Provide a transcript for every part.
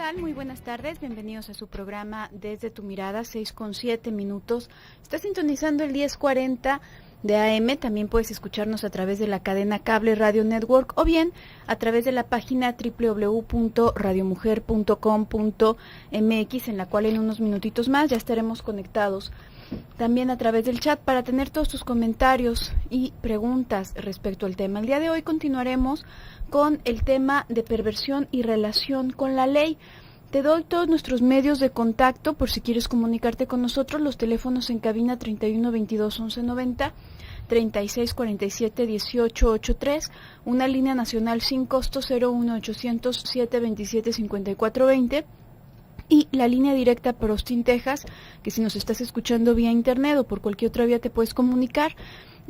tal? Muy buenas tardes, bienvenidos a su programa Desde tu Mirada, 6:07. Está sintonizando el 10:40 de AM, también puedes escucharnos a través de la cadena Cable Radio Network o bien a través de la página www.radiomujer.com.mx, en la cual en unos minutitos más ya estaremos conectados. También a través del chat para tener todos tus comentarios y preguntas respecto al tema. El día de hoy continuaremos con el tema de perversión y relación con la ley. Te doy todos nuestros medios de contacto por si quieres comunicarte con nosotros. Los teléfonos en cabina 31 22 11 90, 36 47 18 83, una línea nacional sin costo 01 800 727 54 20 y la línea directa para Austin, Texas, que si nos estás escuchando vía internet o por cualquier otra vía te puedes comunicar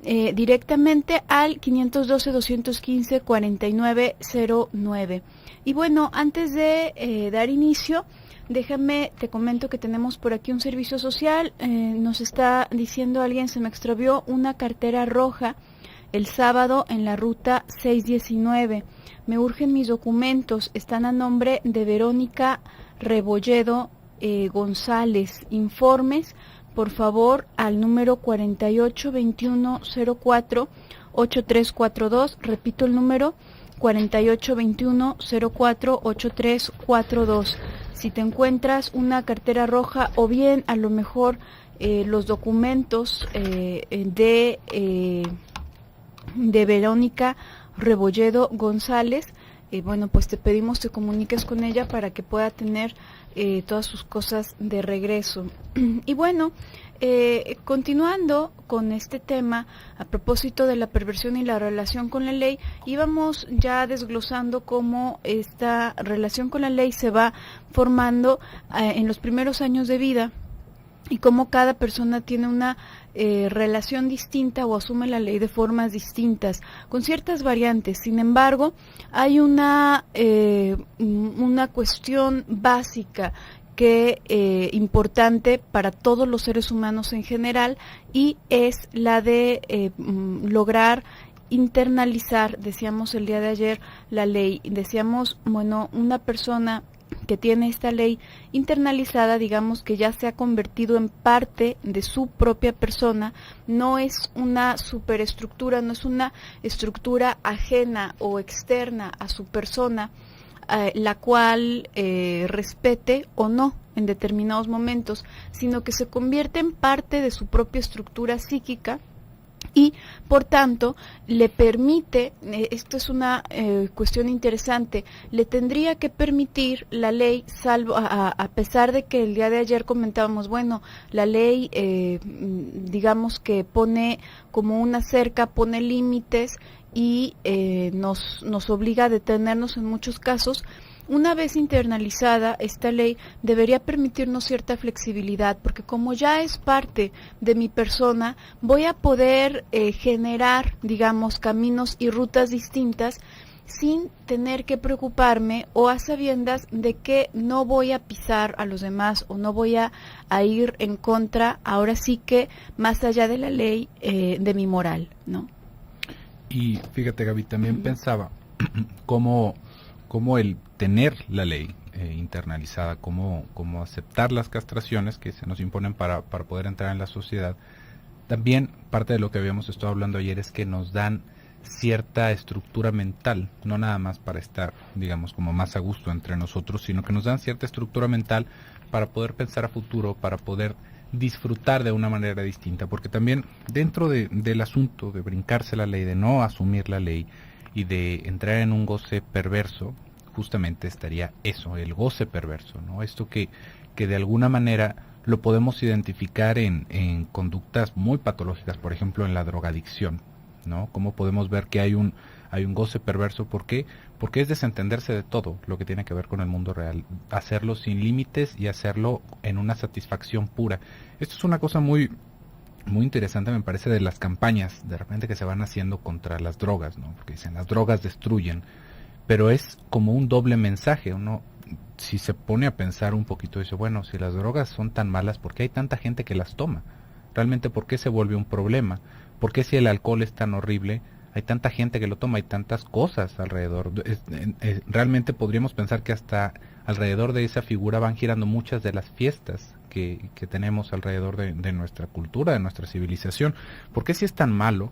directamente al 512-215-4909. Y bueno, antes de dar inicio, te comento que tenemos por aquí un servicio social. Nos está diciendo alguien, se me extravió una cartera roja el sábado en la ruta 619. Me urgen mis documentos, están a nombre de Verónica Rebolledo González. Informes, por favor, al número 482104-8342. Repito el número, 482104-8342. Si te encuentras una cartera roja o bien a lo mejor los documentos de Verónica Rebolledo González, bueno, pues te pedimos te comuniques con ella para que pueda tener todas sus cosas de regreso. Y bueno, continuando con este tema, a propósito de la perversión y la relación con la ley, íbamos ya desglosando cómo esta relación con la ley se va formando en los primeros años de vida y cómo cada persona tiene una relación distinta o asume la ley de formas distintas, con ciertas variantes. Sin embargo, hay una cuestión básica que importante para todos los seres humanos en general, y es la de lograr internalizar, decíamos el día de ayer, la ley. Decíamos, bueno, una persona que tiene esta ley internalizada, digamos que ya se ha convertido en parte de su propia persona, no es una superestructura, no es una estructura ajena o externa a su persona, la cual respete o no en determinados momentos, sino que se convierte en parte de su propia estructura psíquica y por tanto le permite, esto es una cuestión interesante, le tendría que permitir la ley, salvo a pesar de que el día de ayer comentábamos, bueno, la ley digamos que pone como una cerca, pone límites y nos obliga a detenernos en muchos casos. Una vez internalizada, esta ley debería permitirnos cierta flexibilidad, porque como ya es parte de mi persona, voy a poder generar, digamos, caminos y rutas distintas sin tener que preocuparme o a sabiendas de que no voy a pisar a los demás o no voy a ir en contra, ahora sí que más allá de la ley, de mi moral, ¿no? Y fíjate, Gaby, también pensaba cómo el tener la ley internalizada, cómo aceptar las castraciones que se nos imponen para poder entrar en la sociedad, también parte de lo que habíamos estado hablando ayer es que nos dan cierta estructura mental, no nada más para estar, digamos, como más a gusto entre nosotros, sino que nos dan cierta estructura mental para poder pensar a futuro, para poder disfrutar de una manera distinta, porque también dentro del asunto de brincarse la ley, de no asumir la ley y de entrar en un goce perverso, justamente estaría eso, el goce perverso, ¿no? Esto que de alguna manera lo podemos identificar en conductas muy patológicas, por ejemplo en la drogadicción, ¿no? Cómo podemos ver que hay un goce perverso. ¿Por qué? Porque es desentenderse de todo lo que tiene que ver con el mundo real, hacerlo sin límites y hacerlo en una satisfacción pura. Esto es una cosa muy interesante, me parece, de las campañas de repente que se van haciendo contra las drogas, ¿no? Porque dicen las drogas destruyen, pero es como un doble mensaje. Uno, si se pone a pensar un poquito, dice, bueno, si las drogas son tan malas, ¿por qué hay tanta gente que las toma? Realmente, ¿por qué se vuelve un problema? ¿Por qué si el alcohol es tan horrible, hay tanta gente que lo toma, hay tantas cosas alrededor? Realmente podríamos pensar que hasta alrededor de esa figura van girando muchas de las fiestas que tenemos alrededor de nuestra cultura, de nuestra civilización. ¿Por qué si es tan malo,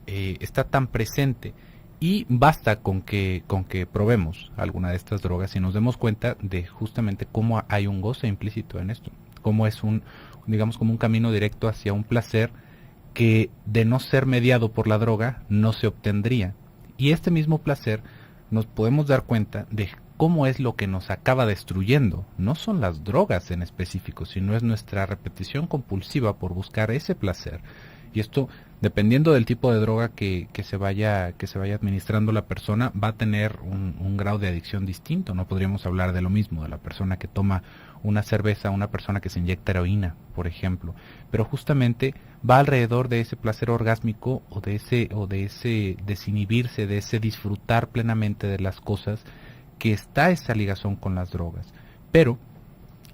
está tan presente? Y basta con que probemos alguna de estas drogas y nos demos cuenta de justamente cómo hay un goce implícito en esto, cómo es digamos como un camino directo hacia un placer que de no ser mediado por la droga no se obtendría. Y este mismo placer nos podemos dar cuenta de cómo es lo que nos acaba destruyendo. No son las drogas en específico, sino es nuestra repetición compulsiva por buscar ese placer. Y esto, dependiendo del tipo de droga que se vaya administrando la persona, va a tener un grado de adicción distinto. No podríamos hablar de lo mismo de la persona que toma una cerveza, una persona que se inyecta heroína, por ejemplo. Pero justamente va alrededor de ese placer orgásmico o de ese desinhibirse, de ese disfrutar plenamente de las cosas, que está esa ligazón con las drogas. Pero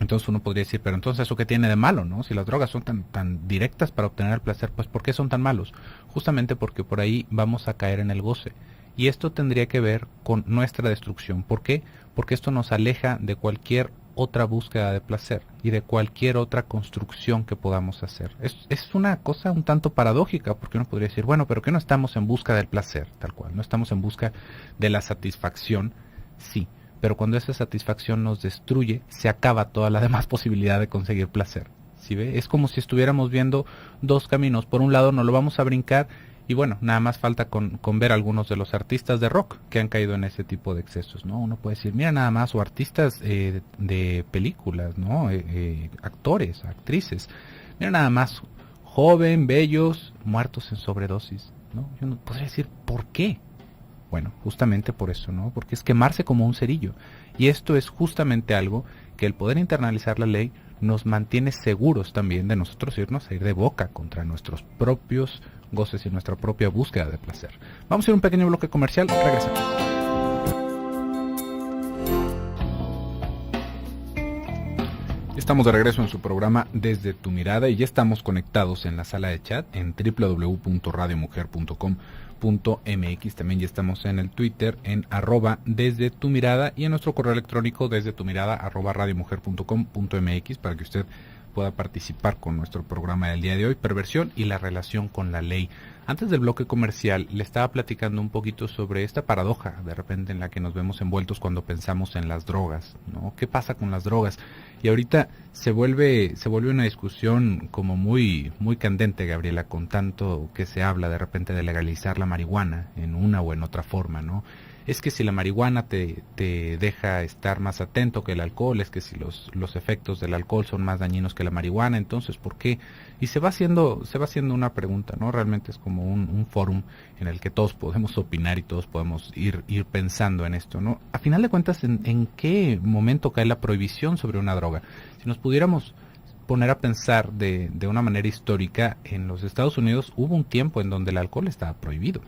entonces uno podría decir, pero entonces ¿eso qué tiene de malo, no? Si las drogas son tan directas para obtener el placer, pues ¿por qué son tan malos? Justamente porque por ahí vamos a caer en el goce. Y esto tendría que ver con nuestra destrucción. ¿Por qué? Porque esto nos aleja de cualquier otra búsqueda de placer y de cualquier otra construcción que podamos hacer. Es una cosa un tanto paradójica, porque uno podría decir, bueno, pero ¿qué no estamos en busca del placer? Tal cual, no estamos en busca de la satisfacción, sí. Pero cuando esa satisfacción nos destruye, se acaba toda la demás posibilidad de conseguir placer. ¿Sí ve? Es como si estuviéramos viendo dos caminos. Por un lado nos lo vamos a brincar y bueno, nada más falta con ver algunos de los artistas de rock que han caído en ese tipo de excesos, ¿no? Uno puede decir, mira nada más, o artistas de películas, ¿no? Actores, actrices. Mira nada más, joven, bellos, muertos en sobredosis, ¿no? Yo no podría decir, ¿por qué? Bueno, justamente por eso, ¿no? Porque es quemarse como un cerillo. Y esto es justamente algo que el poder internalizar la ley nos mantiene seguros también de nosotros irnos a ir de boca contra nuestros propios goces y nuestra propia búsqueda de placer. Vamos a ir a un pequeño bloque comercial, regresamos. Estamos de regreso en su programa Desde tu Mirada y ya estamos conectados en la sala de chat en www.radiomujer.com.mx. También ya estamos en el Twitter en @desde tu mirada y en nuestro correo electrónico desde tu mirada @radiomujer.com.mx para que usted pueda participar con nuestro programa del día de hoy, perversión y la relación con la ley. Antes del bloque comercial le estaba platicando un poquito sobre esta paradoja de repente en la que nos vemos envueltos cuando pensamos en las drogas, ¿no? ¿Qué pasa con las drogas? Y ahorita se vuelve una discusión como muy candente, Gabriela, con tanto que se habla de repente de legalizar la marihuana en una o en otra forma, ¿no? Es que si la marihuana te deja estar más atento que el alcohol, es que si los efectos del alcohol son más dañinos que la marihuana, entonces ¿por qué? Y se va haciendo una pregunta, ¿no? Realmente es como un fórum en el que todos podemos opinar y todos podemos ir pensando en esto, ¿no? A final de cuentas, ¿en qué momento cae la prohibición sobre una droga? Si nos pudiéramos poner a pensar de una manera histórica, en los Estados Unidos hubo un tiempo en donde el alcohol estaba prohibido,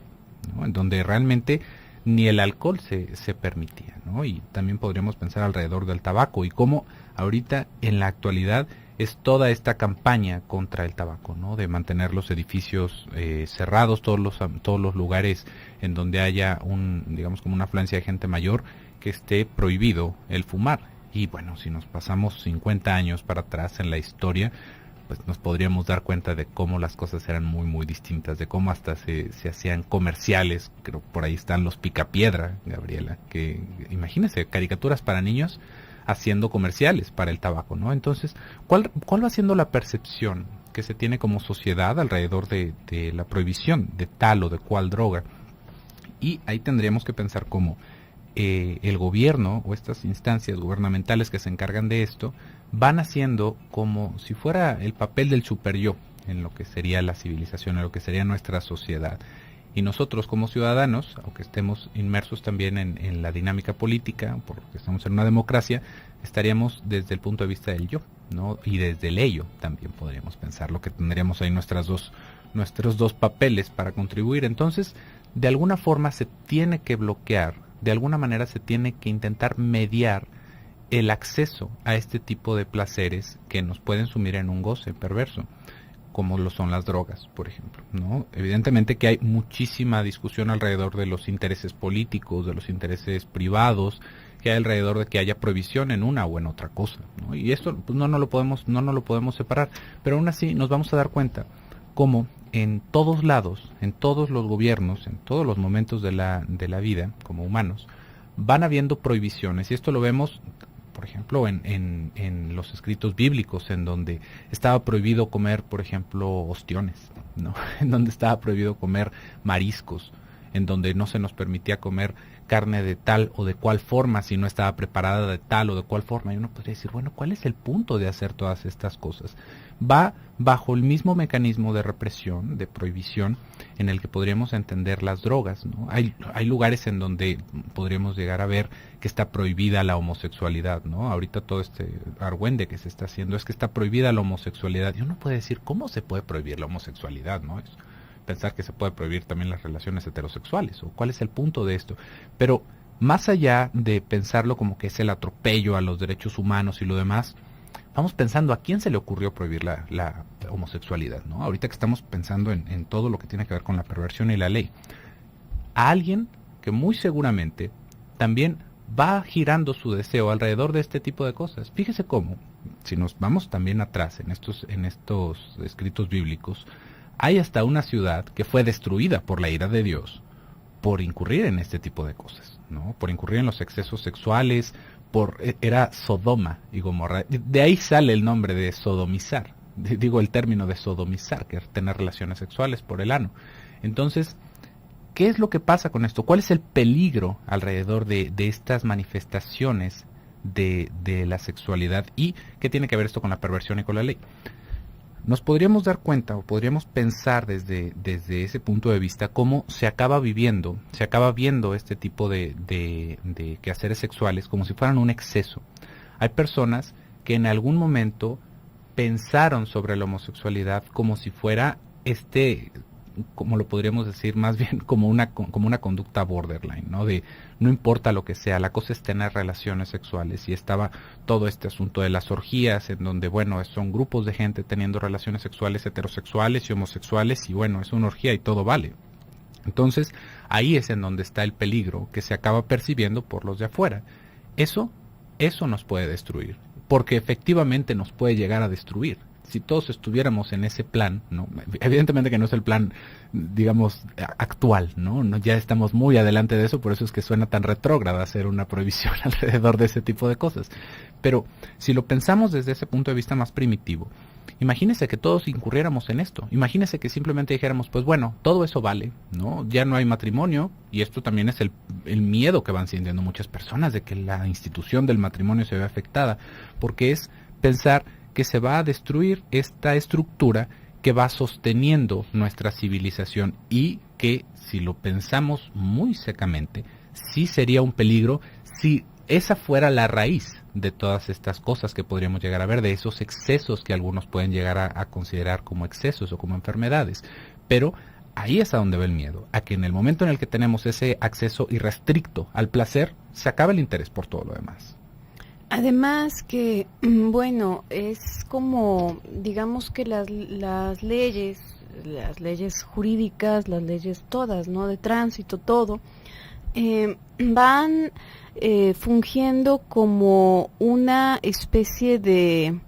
¿no? En donde realmente ni el alcohol se permitía, ¿no? Y también podríamos pensar alrededor del tabaco y cómo ahorita en la actualidad es toda esta campaña contra el tabaco, ¿no? De mantener los edificios cerrados, todos los lugares en donde haya digamos como una afluencia de gente mayor, que esté prohibido el fumar. Y bueno, si nos pasamos 50 años para atrás en la historia, pues nos podríamos dar cuenta de cómo las cosas eran muy distintas, de cómo hasta se hacían comerciales. Creo por ahí están los Picapiedra, Gabriela, que imagínense, caricaturas para niños haciendo comerciales para el tabaco, ¿no? Entonces, ¿cuál va siendo la percepción que se tiene como sociedad alrededor de la prohibición de tal o de cual droga? Y ahí tendríamos que pensar cómo el gobierno o estas instancias gubernamentales que se encargan de esto van haciendo como si fuera el papel del super yo en lo que sería la civilización, en lo que sería nuestra sociedad. Y nosotros como ciudadanos, aunque estemos inmersos también en la dinámica política, porque estamos en una democracia, estaríamos desde el punto de vista del yo, ¿no? Y desde el ello también podríamos pensar, lo que tendríamos ahí nuestros dos papeles para contribuir. Entonces, de alguna forma se tiene que bloquear, de alguna manera se tiene que intentar mediar el acceso a este tipo de placeres que nos pueden sumir en un goce perverso, como lo son las drogas, por ejemplo, ¿no? Evidentemente que hay muchísima discusión alrededor de los intereses políticos, de los intereses privados que hay alrededor de que haya prohibición en una o en otra cosa, ¿no? Y esto pues, no lo podemos separar, pero aún así nos vamos a dar cuenta cómo en todos lados, en todos los gobiernos, en todos los momentos de la vida como humanos, van habiendo prohibiciones, y esto lo vemos, por ejemplo, en los escritos bíblicos, en donde estaba prohibido comer, por ejemplo, ostiones, ¿no? En donde estaba prohibido comer mariscos, en donde no se nos permitía comer carne de tal o de cual forma si no estaba preparada de tal o de cual forma. Y uno podría decir, bueno, ¿cuál es el punto de hacer todas estas cosas? Va bajo el mismo mecanismo de represión, de prohibición, en el que podríamos entender las drogas, ¿no? Hay lugares en donde podríamos llegar a ver que está prohibida la homosexualidad, ¿no? Ahorita todo este argüende que se está haciendo es que está prohibida la homosexualidad. Y uno puede decir, ¿cómo se puede prohibir la homosexualidad, no? Es pensar que se puede prohibir también las relaciones heterosexuales, o cuál es el punto de esto. Pero más allá de pensarlo como que es el atropello a los derechos humanos y lo demás, vamos pensando a quién se le ocurrió prohibir la homosexualidad, ¿no? Ahorita que estamos pensando en todo lo que tiene que ver con la perversión y la ley, a alguien que muy seguramente también va girando su deseo alrededor de este tipo de cosas. Fíjese cómo, si nos vamos también atrás en estos escritos bíblicos, hay hasta una ciudad que fue destruida por la ira de Dios por incurrir en este tipo de cosas, ¿no? Por incurrir en los excesos sexuales, era Sodoma y Gomorra. De ahí sale el nombre de sodomizar, digo el término de sodomizar, que es tener relaciones sexuales por el ano. Entonces, ¿qué es lo que pasa con esto? ¿Cuál es el peligro alrededor de estas manifestaciones de la sexualidad? ¿Y qué tiene que ver esto con la perversión y con la ley? Nos podríamos dar cuenta o podríamos pensar desde ese punto de vista cómo se acaba viendo este tipo de quehaceres sexuales como si fueran un exceso. Hay personas que en algún momento pensaron sobre la homosexualidad como si fuera como lo podríamos decir, más bien como una conducta borderline, ¿no? De no importa lo que sea, la cosa es tener relaciones sexuales. Y estaba todo este asunto de las orgías, en donde, bueno, son grupos de gente teniendo relaciones sexuales heterosexuales y homosexuales, y bueno, es una orgía y todo vale. Entonces, ahí es en donde está el peligro que se acaba percibiendo por los de afuera. Eso nos puede destruir, porque efectivamente nos puede llegar a destruir. Si todos estuviéramos en ese plan, ¿no? Evidentemente que no es el plan, digamos, actual, ¿no? Ya estamos muy adelante de eso, por eso es que suena tan retrógrada hacer una prohibición alrededor de ese tipo de cosas. Pero si lo pensamos desde ese punto de vista más primitivo, imagínese que todos incurriéramos en esto. Imagínese que simplemente dijéramos, pues bueno, todo eso vale, ¿no? Ya no hay matrimonio, y esto también es el miedo que van sintiendo muchas personas de que la institución del matrimonio se vea afectada, porque es pensar que se va a destruir esta estructura que va sosteniendo nuestra civilización, y que, si lo pensamos muy secamente, sí sería un peligro si esa fuera la raíz de todas estas cosas que podríamos llegar a ver, de esos excesos que algunos pueden llegar a considerar como excesos o como enfermedades. Pero ahí es a donde va el miedo, a que en el momento en el que tenemos ese acceso irrestricto al placer, se acaba el interés por todo lo demás. Además que, bueno, es como, digamos que las leyes jurídicas, las leyes todas, ¿no? De tránsito, todo, van fungiendo como una especie de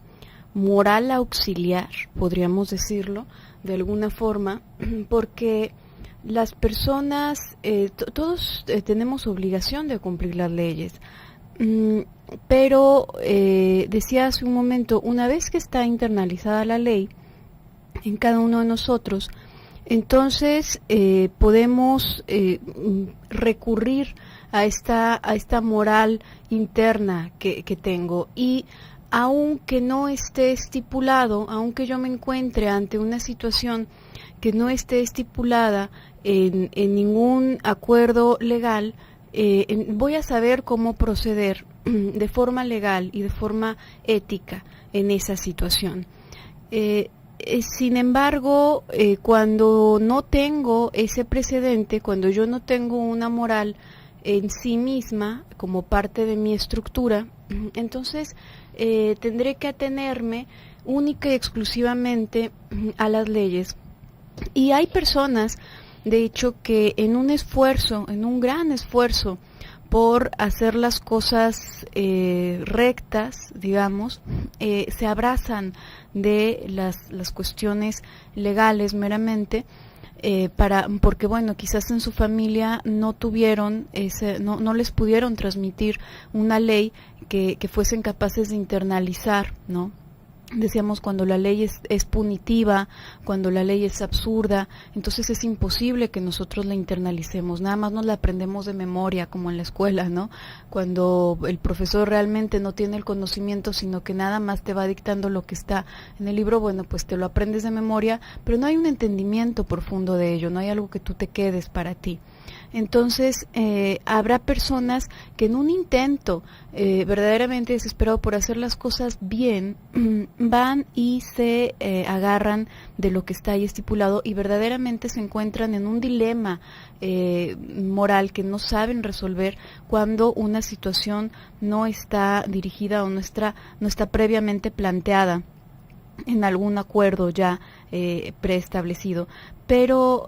moral auxiliar, podríamos decirlo, de alguna forma, porque las personas, todos tenemos obligación de cumplir las leyes. Pero decía hace un momento, una vez que está internalizada la ley en cada uno de nosotros, entonces podemos recurrir a esta moral interna que tengo, y aunque no esté estipulado, aunque yo me encuentre ante una situación que no esté estipulada en ningún acuerdo legal, voy a saber cómo proceder de forma legal y de forma ética en esa situación. Sin embargo, cuando no tengo ese precedente, cuando yo no tengo una moral en sí misma como parte de mi estructura, entonces tendré que atenerme única y exclusivamente a las leyes. Y hay personas, de hecho, que en un gran esfuerzo por hacer las cosas rectas, digamos, se abrazan de las cuestiones legales meramente, porque bueno, quizás en su familia no tuvieron no les pudieron transmitir una ley que fuesen capaces de internalizar, ¿no? Decíamos, cuando la ley es punitiva, cuando la ley es absurda, entonces es imposible que nosotros la internalicemos, nada más nos la aprendemos de memoria, como en la escuela, ¿no? Cuando el profesor realmente no tiene el conocimiento, sino que nada más te va dictando lo que está en el libro, bueno, pues te lo aprendes de memoria, pero no hay un entendimiento profundo de ello, no hay algo que tú te quedes para ti. Entonces, habrá personas que en un intento verdaderamente desesperado por hacer las cosas bien, van y se agarran de lo que está ahí estipulado y verdaderamente se encuentran en un dilema moral que no saben resolver cuando una situación no está dirigida o no está previamente planteada en algún acuerdo ya preestablecido. Pero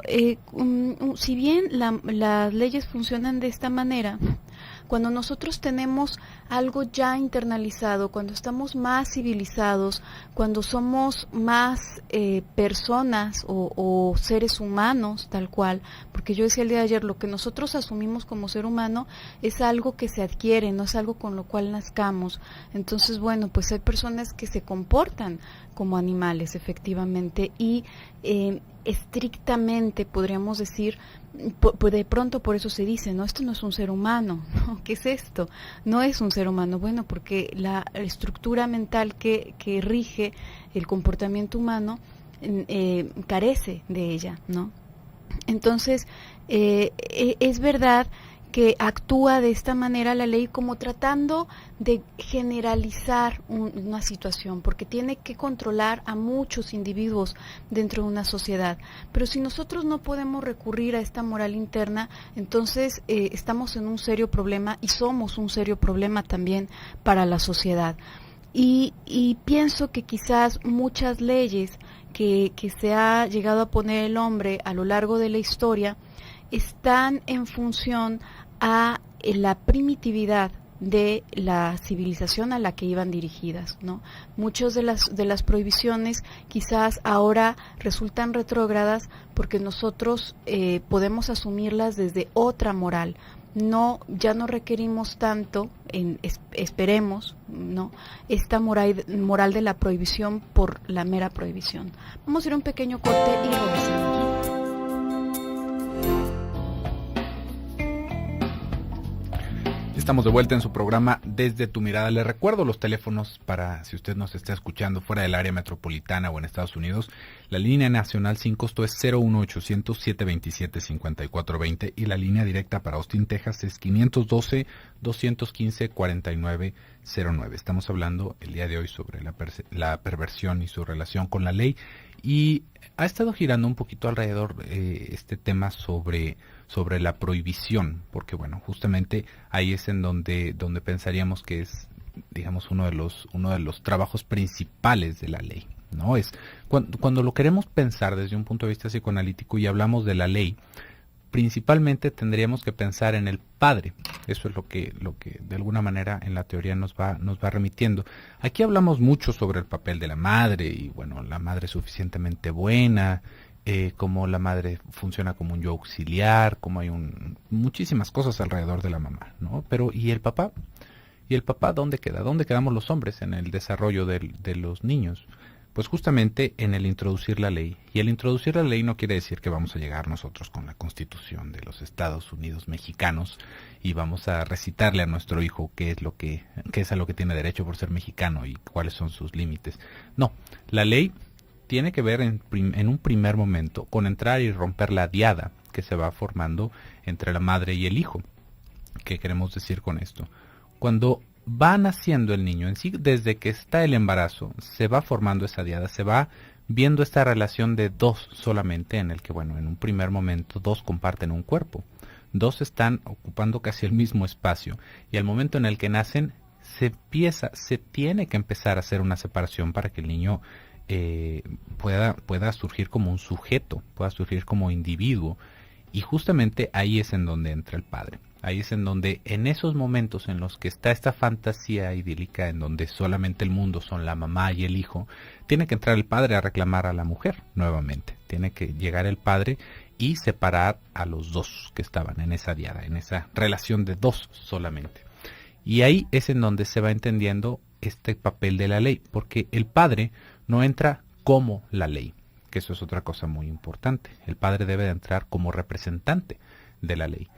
si bien las leyes funcionan de esta manera, cuando nosotros tenemos algo ya internalizado, cuando estamos más civilizados, cuando somos más personas o seres humanos tal cual, porque yo decía el día de ayer, lo que nosotros asumimos como ser humano es algo que se adquiere, no es algo con lo cual nazcamos. Entonces, bueno, pues hay personas que se comportan como animales, efectivamente, y estrictamente podríamos decir, de pronto por eso se dice, no, esto no es un ser humano, ¿no? ¿Qué es esto? No es un ser humano, bueno, porque la estructura mental que rige el comportamiento humano carece de ella, ¿no? Entonces, es verdad que actúa de esta manera la ley como tratando de generalizar una situación, porque tiene que controlar a muchos individuos dentro de una sociedad. Pero si nosotros no podemos recurrir a esta moral interna, entonces estamos en un serio problema y somos un serio problema también para la sociedad. Y pienso que quizás muchas leyes que se ha llegado a poner el hombre a lo largo de la historia están en función a la primitividad de la civilización a la que iban dirigidas, ¿no? Muchas de las prohibiciones quizás ahora resultan retrógradas porque nosotros podemos asumirlas desde otra moral. Ya no requerimos tanto, esperemos, ¿no?, esta moral de la prohibición por la mera prohibición. Vamos a ir a un pequeño corte y regresamos. Estamos de vuelta en su programa Desde tu Mirada. Le recuerdo los teléfonos para si usted nos está escuchando fuera del área metropolitana o en Estados Unidos. La línea nacional sin costo es 01800-727-5420 y la línea directa para Austin, Texas es 512-215-4909. Estamos hablando el día de hoy sobre la perversión y su relación con la ley, y ha estado girando un poquito alrededor este tema sobre la prohibición, porque bueno, justamente ahí es en donde pensaríamos que es, digamos, uno de los trabajos principales de la ley, ¿no? Es cuando lo queremos pensar desde un punto de vista psicoanalítico y hablamos de la ley, principalmente tendríamos que pensar en el padre. Eso es lo que de alguna manera en la teoría nos va remitiendo. Aquí hablamos mucho sobre el papel de la madre y bueno, la madre suficientemente buena, cómo la madre funciona como un yo auxiliar, cómo hay muchísimas cosas alrededor de la mamá, ¿no? Pero ¿y el papá? ¿Y el papá dónde queda? ¿Dónde quedamos los hombres en el desarrollo de los niños? Pues justamente en el introducir la ley. Y el introducir la ley no quiere decir que vamos a llegar nosotros con la Constitución de los Estados Unidos mexicanos y vamos a recitarle a nuestro hijo qué es a lo que tiene derecho por ser mexicano y cuáles son sus límites. No, la ley tiene que ver en un primer momento con entrar y romper la diada que se va formando entre la madre y el hijo. ¿Qué queremos decir con esto? Cuando va naciendo el niño en sí, desde que está el embarazo, se va formando esa diada, se va viendo esta relación de dos solamente, en el que, bueno, en un primer momento dos comparten un cuerpo, dos están ocupando casi el mismo espacio, y al momento en el que nacen, se tiene que empezar a hacer una separación para que el niño pueda surgir como un sujeto, pueda surgir como individuo. Y justamente ahí es en donde entra el padre. Ahí es en donde, en esos momentos en los que está esta fantasía idílica, en donde solamente el mundo son la mamá y el hijo, tiene que entrar el padre a reclamar a la mujer nuevamente. Tiene que llegar el padre y separar a los dos que estaban en esa diada, en esa relación de dos solamente. Y ahí es en donde se va entendiendo este papel de la ley, porque el padre no entra como la ley, que eso es otra cosa muy importante. El padre debe de entrar como representante de la ley.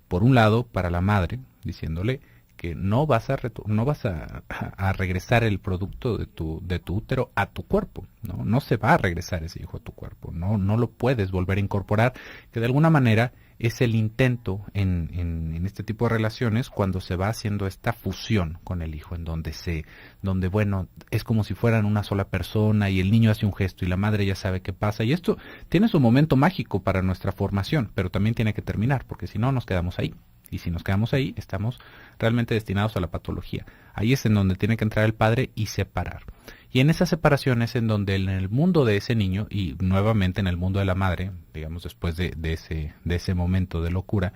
Por un lado, para la madre, diciéndole que no vas a regresar el producto de tu útero a tu cuerpo, no se va a regresar ese hijo a tu cuerpo, no lo puedes volver a incorporar, que de alguna manera es el intento en este tipo de relaciones cuando se va haciendo esta fusión con el hijo, en donde bueno, es como si fueran una sola persona y el niño hace un gesto y la madre ya sabe qué pasa, y esto tiene su momento mágico para nuestra formación, pero también tiene que terminar, porque si no nos quedamos ahí. Y si nos quedamos ahí, estamos realmente destinados a la patología. Ahí es en donde tiene que entrar el padre y separar. Y en esa separación es en donde en el mundo de ese niño, y nuevamente en el mundo de la madre, digamos después de ese momento de locura,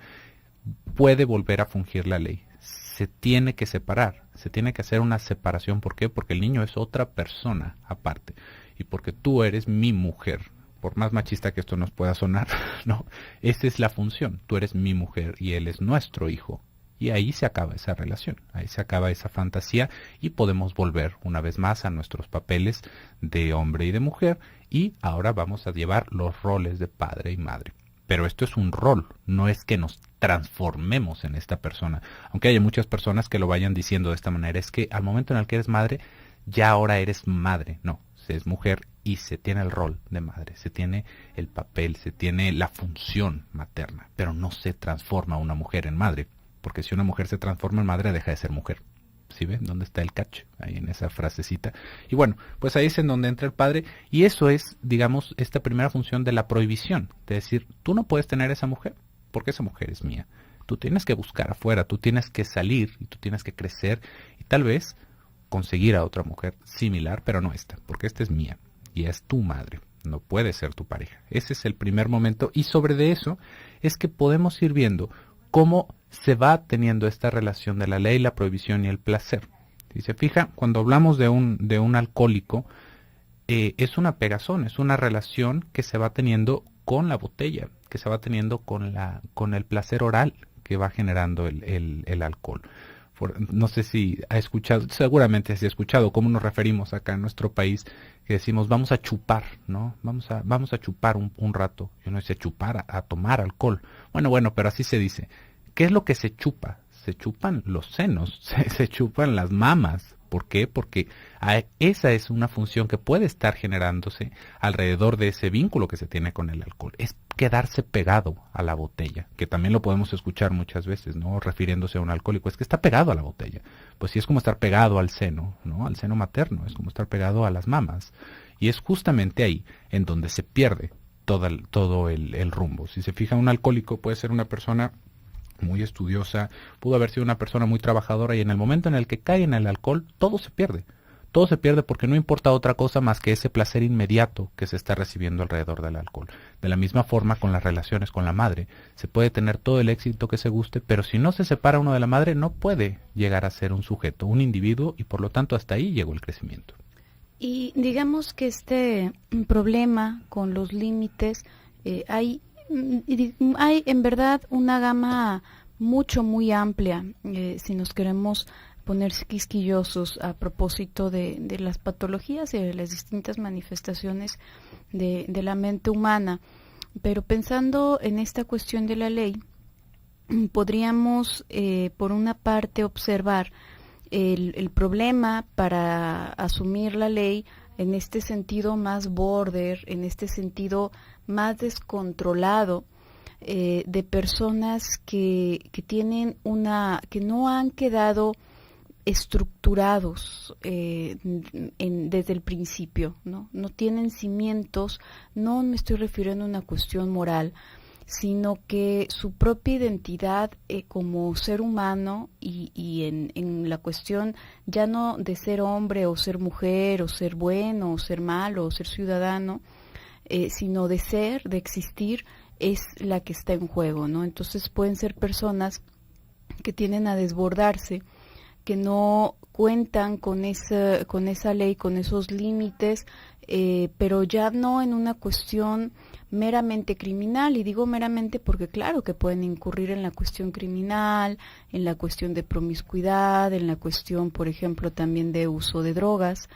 puede volver a fungir la ley. Se tiene que separar, se tiene que hacer una separación. ¿Por qué? Porque el niño es otra persona aparte. Y porque tú eres mi mujer. Por más machista que esto nos pueda sonar, no, esa es la función. Tú eres mi mujer y él es nuestro hijo. Y ahí se acaba esa relación, ahí se acaba esa fantasía y podemos volver una vez más a nuestros papeles de hombre y de mujer, y ahora vamos a llevar los roles de padre y madre. Pero esto es un rol, no es que nos transformemos en esta persona. Aunque haya muchas personas que lo vayan diciendo de esta manera, es que al momento en el que eres madre, ya ahora eres madre. No, se es mujer y se tiene el rol de madre, se tiene el papel, se tiene la función materna, pero no se transforma una mujer en madre, porque si una mujer se transforma en madre, deja de ser mujer. ¿Sí ven? ¿Dónde está el catch? Ahí en esa frasecita. Y bueno, pues ahí es en donde entra el padre, y eso es, digamos, esta primera función de la prohibición, de decir, tú no puedes tener esa mujer, porque esa mujer es mía. Tú tienes que buscar afuera, tú tienes que salir, y tú tienes que crecer, y tal vez conseguir a otra mujer similar, pero no esta, porque esta es mía, y es tu madre, no puede ser tu pareja. Ese es el primer momento, y sobre de eso es que podemos ir viendo cómo se va teniendo esta relación de la ley, la prohibición y el placer. Si se fija, cuando hablamos de un alcohólico, es una pegazón, es una relación que se va teniendo con la botella, que se va teniendo con el placer oral que va generando el alcohol. No sé si ha escuchado, seguramente sí ha escuchado cómo nos referimos acá en nuestro país, que decimos vamos a chupar, ¿no? Vamos a chupar un rato. Yo no sé chupar, a tomar alcohol. Bueno, pero así se dice. ¿Qué es lo que se chupa? Se chupan los senos, se chupan las mamas. ¿Por qué? Porque esa es una función que puede estar generándose alrededor de ese vínculo que se tiene con el alcohol. Es quedarse pegado a la botella, que también lo podemos escuchar muchas veces, ¿no? Refiriéndose a un alcohólico, es que está pegado a la botella. Pues sí, es como estar pegado al seno, ¿no? Al seno materno, es como estar pegado a las mamas. Y es justamente ahí en donde se pierde todo el rumbo. Si se fija, un alcohólico puede ser una persona muy estudiosa, pudo haber sido una persona muy trabajadora, y en el momento en el que cae en el alcohol, todo se pierde. Todo se pierde porque no importa otra cosa más que ese placer inmediato que se está recibiendo alrededor del alcohol. De la misma forma, con las relaciones con la madre, se puede tener todo el éxito que se guste, pero si no se separa uno de la madre, no puede llegar a ser un sujeto, un individuo, y por lo tanto hasta ahí llegó el crecimiento. Y digamos que este problema con los límites, hay en verdad una gama muy amplia, si nos queremos poner quisquillosos a propósito de las patologías y de las distintas manifestaciones de la mente humana. Pero pensando en esta cuestión de la ley, podríamos por una parte observar el problema para asumir la ley en este sentido más border, en este sentido más descontrolado, de personas que no han quedado estructurados desde el principio, ¿no? No tienen cimientos. No me estoy refiriendo a una cuestión moral, sino que su propia identidad como ser humano y en la cuestión ya no de ser hombre o ser mujer o ser bueno o ser malo o ser ciudadano, sino de existir, es la que está en juego, ¿no? Entonces pueden ser personas que tienden a desbordarse, que no cuentan con esa ley, con esos límites, pero ya no en una cuestión meramente criminal, y digo meramente porque claro que pueden incurrir en la cuestión criminal, en la cuestión de promiscuidad, en la cuestión, por ejemplo, también de uso de drogas,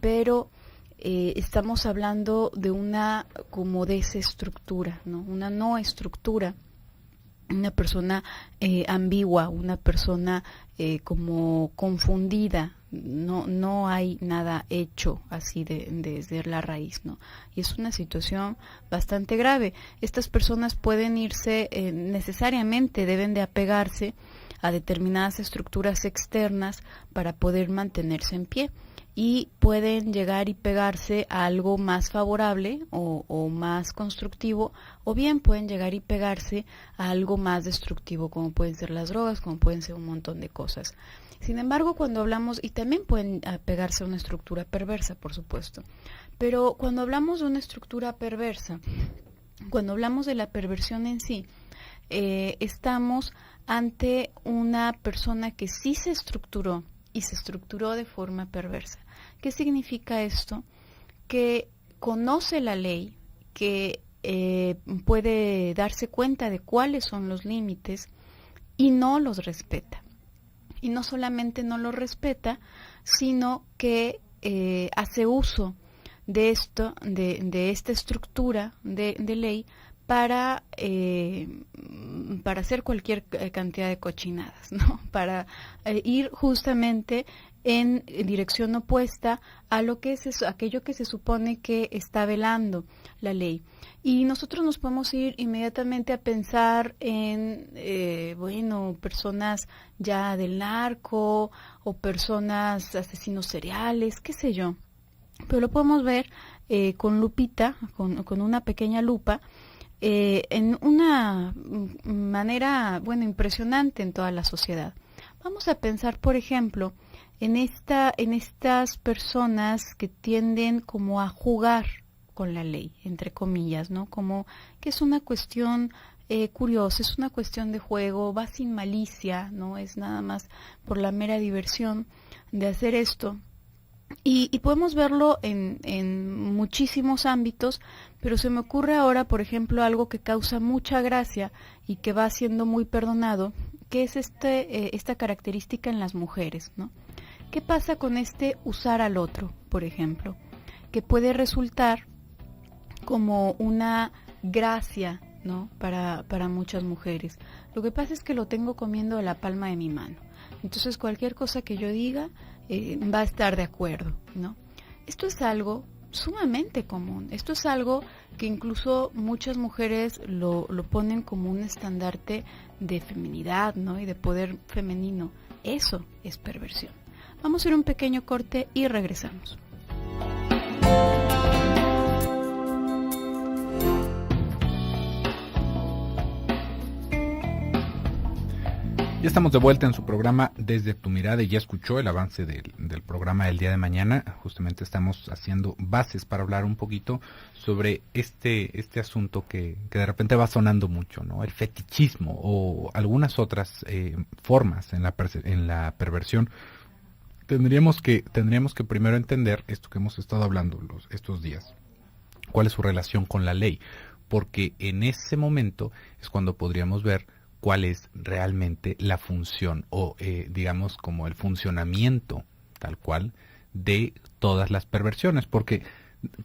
pero estamos hablando de una como desestructura, ¿no? Una no estructura, una persona ambigua, una persona como confundida, no hay nada hecho así desde la raíz, ¿no? Y es una situación bastante grave. Estas personas pueden irse, necesariamente deben de apegarse a determinadas estructuras externas para poder mantenerse en pie, y pueden llegar y pegarse a algo más favorable o más constructivo, o bien pueden llegar y pegarse a algo más destructivo, como pueden ser las drogas, como pueden ser un montón de cosas. Sin embargo, cuando hablamos, y también pueden pegarse a una estructura perversa, por supuesto, pero cuando hablamos de una estructura perversa, cuando hablamos de la perversión en sí, estamos ante una persona que sí se estructuró, y se estructuró de forma perversa. ¿Qué significa esto? Que conoce la ley, que puede darse cuenta de cuáles son los límites y no los respeta. Y no solamente no los respeta, sino que hace uso de esto, de esta estructura de ley para hacer cualquier cantidad de cochinadas, ¿no? Para ir justamente en dirección opuesta a lo que es aquello que se supone que está velando la ley. Y nosotros nos podemos ir inmediatamente a pensar en, personas ya del narco, o personas asesinos seriales, qué sé yo. Pero lo podemos ver con lupita, con una pequeña lupa, en una manera, impresionante en toda la sociedad. Vamos a pensar, por ejemplo, en estas personas que tienden como a jugar con la ley, entre comillas, ¿no? Como que es una cuestión curiosa, es una cuestión de juego, va sin malicia, ¿no? Es nada más por la mera diversión de hacer esto. Y podemos verlo en muchísimos ámbitos, pero se me ocurre ahora, por ejemplo, algo que causa mucha gracia y que va siendo muy perdonado, que es esta característica en las mujeres, ¿no? ¿Qué pasa con este usar al otro, por ejemplo? Que puede resultar como una gracia, ¿no? Para muchas mujeres. Lo que pasa es que lo tengo comiendo de la palma de mi mano. Entonces cualquier cosa que yo diga va a estar de acuerdo, ¿no? Esto es algo sumamente común. Esto es algo que incluso muchas mujeres lo ponen como un estandarte de feminidad, ¿no? Y de poder femenino. Eso es perversión. Vamos a hacer un pequeño corte y regresamos. Ya estamos de vuelta en su programa Desde tu Mirada, y ya escuchó el avance del programa del día de mañana. Justamente estamos haciendo bases para hablar un poquito sobre este asunto que de repente va sonando mucho, ¿no? El fetichismo o algunas otras formas en la perversión. Tendríamos que primero entender esto que hemos estado hablando estos días. ¿Cuál es su relación con la ley? Porque en ese momento es cuando podríamos ver cuál es realmente la función o digamos como el funcionamiento tal cual de todas las perversiones, porque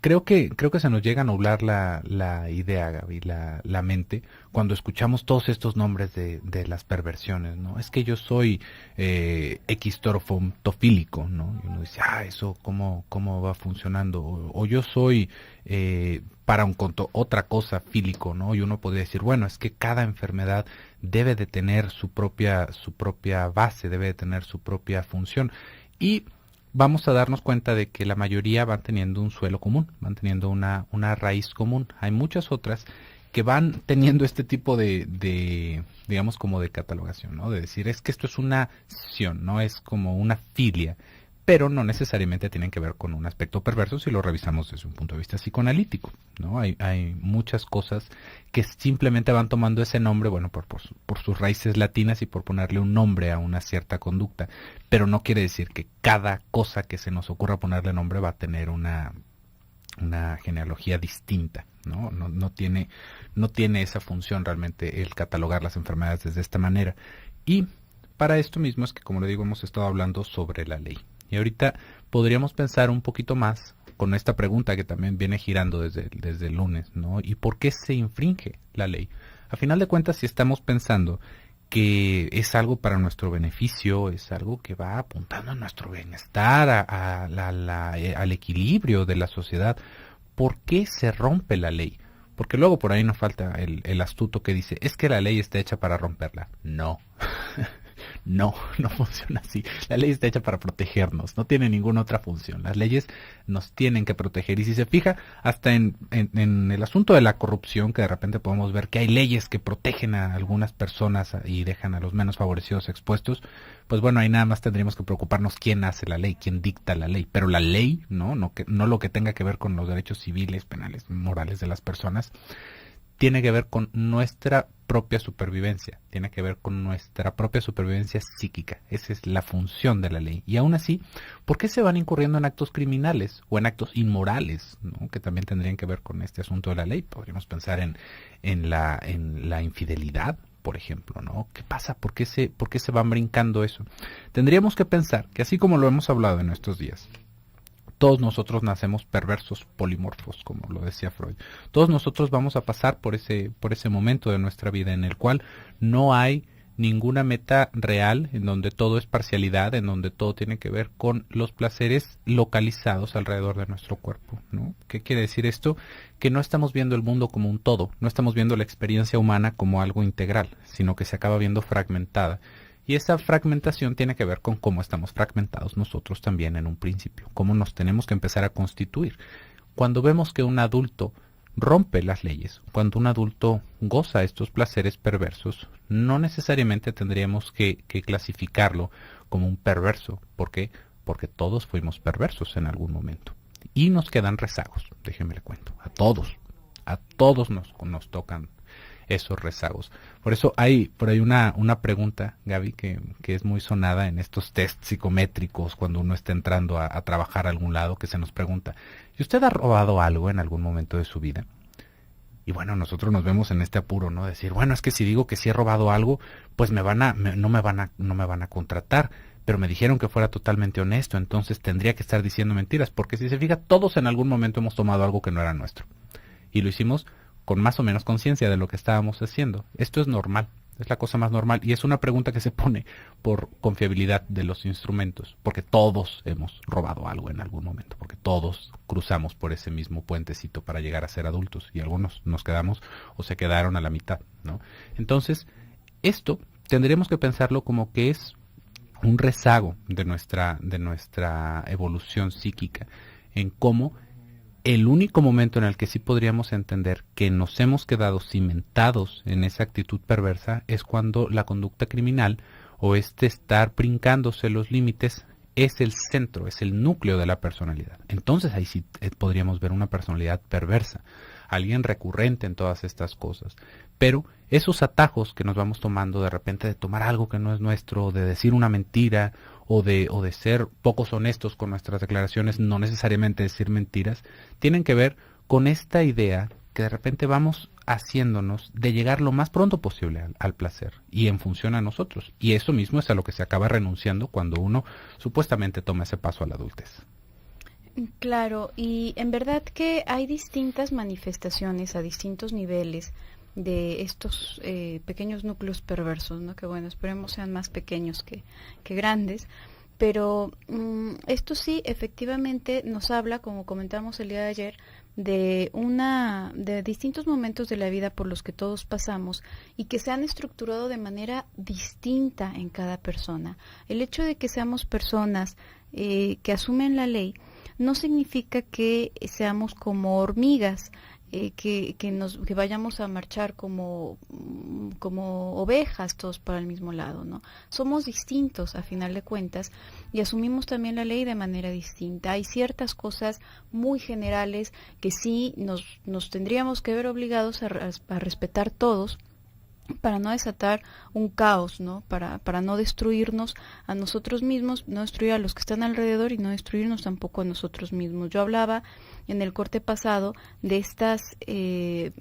creo que se nos llega a nublar la idea, Gaby, la mente, cuando escuchamos todos estos nombres de las perversiones, ¿no? Es que yo soy equistorofómtofílico, ¿no? Y uno dice, eso cómo va funcionando, o yo soy otra cosa fílico, ¿no? Y uno podría decir, bueno, es que cada enfermedad debe de tener su propia base, debe de tener su propia función, y vamos a darnos cuenta de que la mayoría van teniendo un suelo común, van teniendo una raíz común. Hay muchas otras que van teniendo este tipo de digamos como de catalogación, ¿no? De decir, es que esto es una sesión, no es como una filia, pero no necesariamente tienen que ver con un aspecto perverso si lo revisamos desde un punto de vista psicoanalítico, ¿no? Hay muchas cosas que simplemente van tomando ese nombre, bueno, por sus raíces latinas y por ponerle un nombre a una cierta conducta, pero no quiere decir que cada cosa que se nos ocurra ponerle nombre va a tener una genealogía distinta, ¿no? No tiene esa función realmente el catalogar las enfermedades desde esta manera. Y para esto mismo es que, como le digo, hemos estado hablando sobre la ley. Y ahorita podríamos pensar un poquito más con esta pregunta que también viene girando desde el lunes, ¿no? ¿Y por qué se infringe la ley? A final de cuentas, si estamos pensando que es algo para nuestro beneficio, es algo que va apuntando a nuestro bienestar, al equilibrio de la sociedad, ¿por qué se rompe la ley? Porque luego por ahí nos falta el astuto que dice, es que la ley está hecha para romperla. No. No funciona así. La ley está hecha para protegernos, no tiene ninguna otra función. Las leyes nos tienen que proteger. Y si se fija, hasta en el asunto de la corrupción, que de repente podemos ver que hay leyes que protegen a algunas personas y dejan a los menos favorecidos expuestos, pues bueno, ahí nada más tendríamos que preocuparnos quién hace la ley, quién dicta la ley. Pero la ley, no lo que tenga que ver con los derechos civiles, penales, morales de las personas, tiene que ver con nuestra propia supervivencia, tiene que ver con nuestra propia supervivencia psíquica. Esa es la función de la ley. Y aún así, ¿por qué se van incurriendo en actos criminales o en actos inmorales, ¿no? Que también tendrían que ver con este asunto de la ley? Podríamos pensar en la infidelidad, por ejemplo, ¿no? ¿Qué pasa? ¿Por qué se van brincando eso? Tendríamos que pensar que, así como lo hemos hablado en estos días, todos nosotros nacemos perversos, polimorfos, como lo decía Freud. Todos nosotros vamos a pasar por ese momento de nuestra vida en el cual no hay ninguna meta real, en donde todo es parcialidad, en donde todo tiene que ver con los placeres localizados alrededor de nuestro cuerpo, ¿no? ¿Qué quiere decir esto? Que no estamos viendo el mundo como un todo, no estamos viendo la experiencia humana como algo integral, sino que se acaba viendo fragmentada. Y esa fragmentación tiene que ver con cómo estamos fragmentados nosotros también en un principio, cómo nos tenemos que empezar a constituir. Cuando vemos que un adulto rompe las leyes, cuando un adulto goza estos placeres perversos, no necesariamente tendríamos que clasificarlo como un perverso. ¿Por qué? Porque todos fuimos perversos en algún momento. Y nos quedan rezagos, déjenme le cuento, a todos nos tocan esos rezagos. Por eso hay por ahí una pregunta, Gaby, que es muy sonada en estos test psicométricos cuando uno está entrando a trabajar a algún lado, que se nos pregunta, ¿y usted ha robado algo en algún momento de su vida? Y bueno, nosotros nos vemos en este apuro, ¿no? Decir, bueno, es que si digo que sí he robado algo, pues no me van a contratar, pero me dijeron que fuera totalmente honesto, entonces tendría que estar diciendo mentiras, porque si se fija, todos en algún momento hemos tomado algo que no era nuestro. Y lo hicimos con más o menos conciencia de lo que estábamos haciendo. Esto es normal, es la cosa más normal, y es una pregunta que se pone por confiabilidad de los instrumentos, porque todos hemos robado algo en algún momento, porque todos cruzamos por ese mismo puentecito para llegar a ser adultos, y algunos nos quedamos o se quedaron a la mitad, ¿no? Entonces, esto tendremos que pensarlo como que es un rezago de nuestra evolución psíquica, en cómo el único momento en el que sí podríamos entender que nos hemos quedado cimentados en esa actitud perversa es cuando la conducta criminal o estar brincándose los límites es el centro, es el núcleo de la personalidad. Entonces ahí sí podríamos ver una personalidad perversa, alguien recurrente en todas estas cosas. Pero esos atajos que nos vamos tomando de repente de tomar algo que no es nuestro, de decir una mentira o de ser pocos honestos con nuestras declaraciones, no necesariamente decir mentiras, tienen que ver con esta idea que de repente vamos haciéndonos de llegar lo más pronto posible al placer y en función a nosotros. Y eso mismo es a lo que se acaba renunciando cuando uno supuestamente toma ese paso a la adultez. Claro, y en verdad que hay distintas manifestaciones a distintos niveles de estos pequeños núcleos perversos, ¿no? Que bueno, esperemos sean más pequeños que grandes, pero esto sí efectivamente nos habla, como comentamos el día de ayer, de distintos momentos de la vida por los que todos pasamos y que se han estructurado de manera distinta en cada persona. El hecho de que seamos personas que asumen la ley no significa que seamos como hormigas que vayamos a marchar como ovejas todos para el mismo lado, ¿no? Somos distintos a final de cuentas y asumimos también la ley de manera distinta. Hay ciertas cosas muy generales que sí nos tendríamos que ver obligados a respetar todos, para no desatar un caos, ¿no? Para no destruirnos a nosotros mismos, no destruir a los que están alrededor y no destruirnos tampoco a nosotros mismos. Yo hablaba en el corte pasado de estas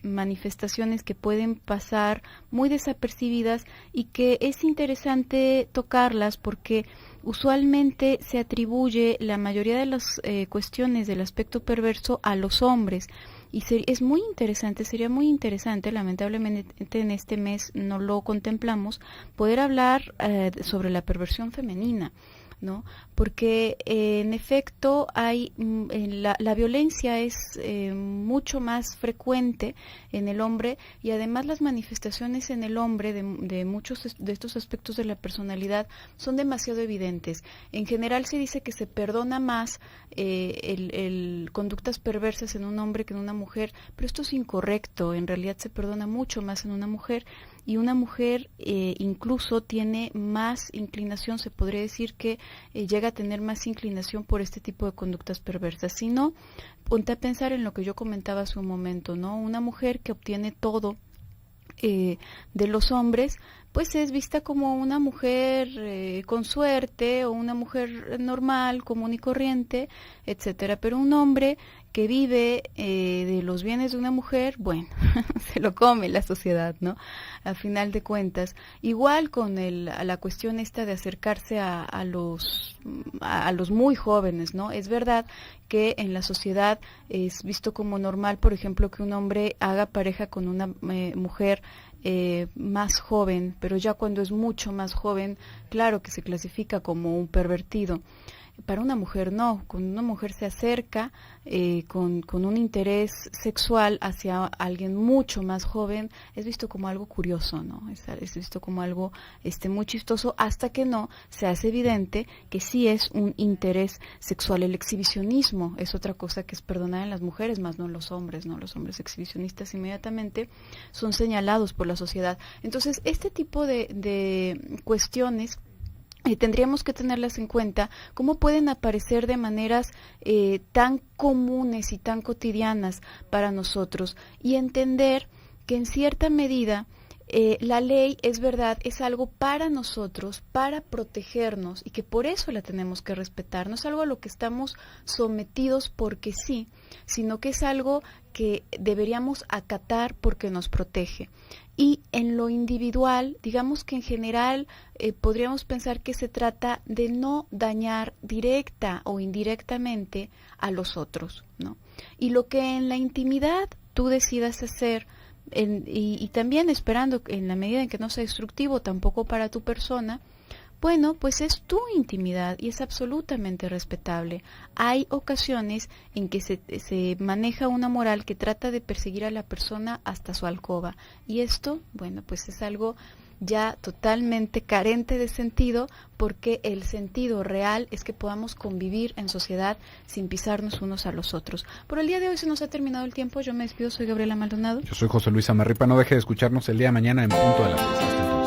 manifestaciones que pueden pasar muy desapercibidas y que es interesante tocarlas porque usualmente se atribuye la mayoría de las cuestiones del aspecto perverso a los hombres. Y es muy interesante, sería muy interesante, lamentablemente en este mes no lo contemplamos, poder hablar sobre la perversión femenina, ¿no? Porque en efecto hay la violencia es mucho más frecuente en el hombre y además las manifestaciones en el hombre de muchos de estos aspectos de la personalidad son demasiado evidentes. En general se dice que se perdona más el conductas perversas en un hombre que en una mujer, pero esto es incorrecto. En realidad se perdona mucho más en una mujer y una mujer incluso tiene más inclinación, se podría decir que llega a tener más inclinación por este tipo de conductas perversas. Si no, ponte a pensar en lo que yo comentaba hace un momento, ¿no? Una mujer que obtiene todo de los hombres, pues es vista como una mujer con suerte o una mujer normal, común y corriente, etcétera. Pero un hombre que vive de los bienes de una mujer, bueno, se lo come la sociedad, ¿no? A final de cuentas. Igual con la cuestión esta de acercarse a los muy jóvenes, ¿no? Es verdad que en la sociedad es visto como normal, por ejemplo, que un hombre haga pareja con una mujer más joven, pero ya cuando es mucho más joven, claro que se clasifica como un pervertido. Para una mujer no, cuando una mujer se acerca con un interés sexual hacia alguien mucho más joven, es visto como algo curioso, ¿no? Es visto como algo muy chistoso hasta que no se hace evidente que sí es un interés sexual. El exhibicionismo es otra cosa que es perdonada en las mujeres, más no en los hombres, ¿no? Los hombres exhibicionistas inmediatamente son señalados por la sociedad. Entonces, este tipo de cuestiones tendríamos que tenerlas en cuenta, cómo pueden aparecer de maneras tan comunes y tan cotidianas para nosotros y entender que en cierta medida la ley, es verdad, es algo para nosotros, para protegernos y que por eso la tenemos que respetar. No es algo a lo que estamos sometidos porque sí, sino que es algo que deberíamos acatar porque nos protege. Y en lo individual, digamos que en general podríamos pensar que se trata de no dañar directa o indirectamente a los otros, ¿no? Y lo que en la intimidad tú decidas hacer, y también esperando en la medida en que no sea destructivo tampoco para tu persona, bueno, pues es tu intimidad y es absolutamente respetable. Hay ocasiones en que se maneja una moral que trata de perseguir a la persona hasta su alcoba. Y esto, bueno, pues es algo ya totalmente carente de sentido, porque el sentido real es que podamos convivir en sociedad sin pisarnos unos a los otros. Por el día de hoy se nos ha terminado el tiempo. Yo me despido, soy Gabriela Maldonado. Yo soy José Luis Amarripa. No deje de escucharnos el día de mañana en punto de las 6.